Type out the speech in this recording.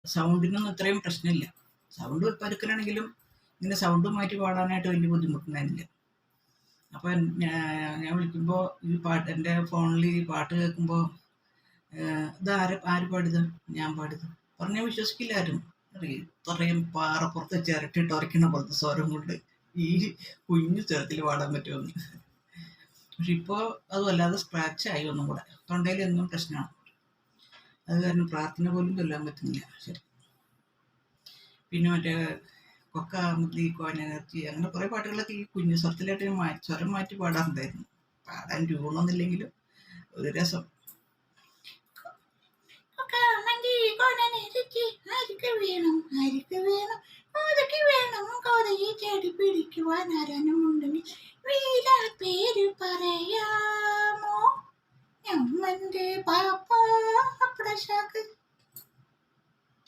സൗണ്ടിനൊന്നും ഇത്രയും പ്രശ്നമില്ല. സൗണ്ട് പരുക്കനാണെങ്കിലും ഇങ്ങനെ സൗണ്ട് മാറ്റി പാടാനായിട്ട് വലിയ ബുദ്ധിമുട്ടുണ്ടായിരുന്നില്ല. അപ്പം ഞാൻ വിളിക്കുമ്പോൾ ഈ പാട്ട് എൻ്റെ ഫോണിൽ ഈ പാട്ട് കേൾക്കുമ്പോൾ ആര് പാടിയത്? ഞാൻ പാടിയത് പറഞ്ഞാൽ വിശ്വസിക്കില്ല ആരും. ഇത്രയും പാറപ്പുറത്ത് ചിരട്ടിട്ട് ഉറയ്ക്കണ പോലത്തെ സ്വരം കൊണ്ട് ഈ കുഞ്ഞു സ്വരത്തിൽ പാടാൻ പറ്റുമെന്ന്. പക്ഷെ ഇപ്പോൾ അത് വല്ലാതെ സ്ക്രാച്ചായി ഒന്നും കൂടെ. തൊണ്ടയിൽ എന്നും പ്രശ്നമാണ്. അത് കാരണം പ്രാർത്ഥന പോലും ചൊല്ലാൻ പറ്റുന്നില്ല. ശരി. പിന്നെ മറ്റേ കൊക്ക മുതലി കോനെനർജി അങ്ങനെ കുറേ പാട്ടുകളൊക്കെ ഈ കുഞ്ഞു സ്വരത്തിലായിട്ട് ഞാൻ സ്വരം മാറ്റി പാടാറുണ്ടായിരുന്നു. പാടാൻ ട്യൂണൊന്നുമില്ലെങ്കിലും ഒരു രസം. പിടിക്കുവാൻ ആരാനുമുണ്ടെങ്കിൽ വീരാ പേര് പറയാമോ? ഞമ്മന്റെ പാപ്പ പ്രശാക്ക്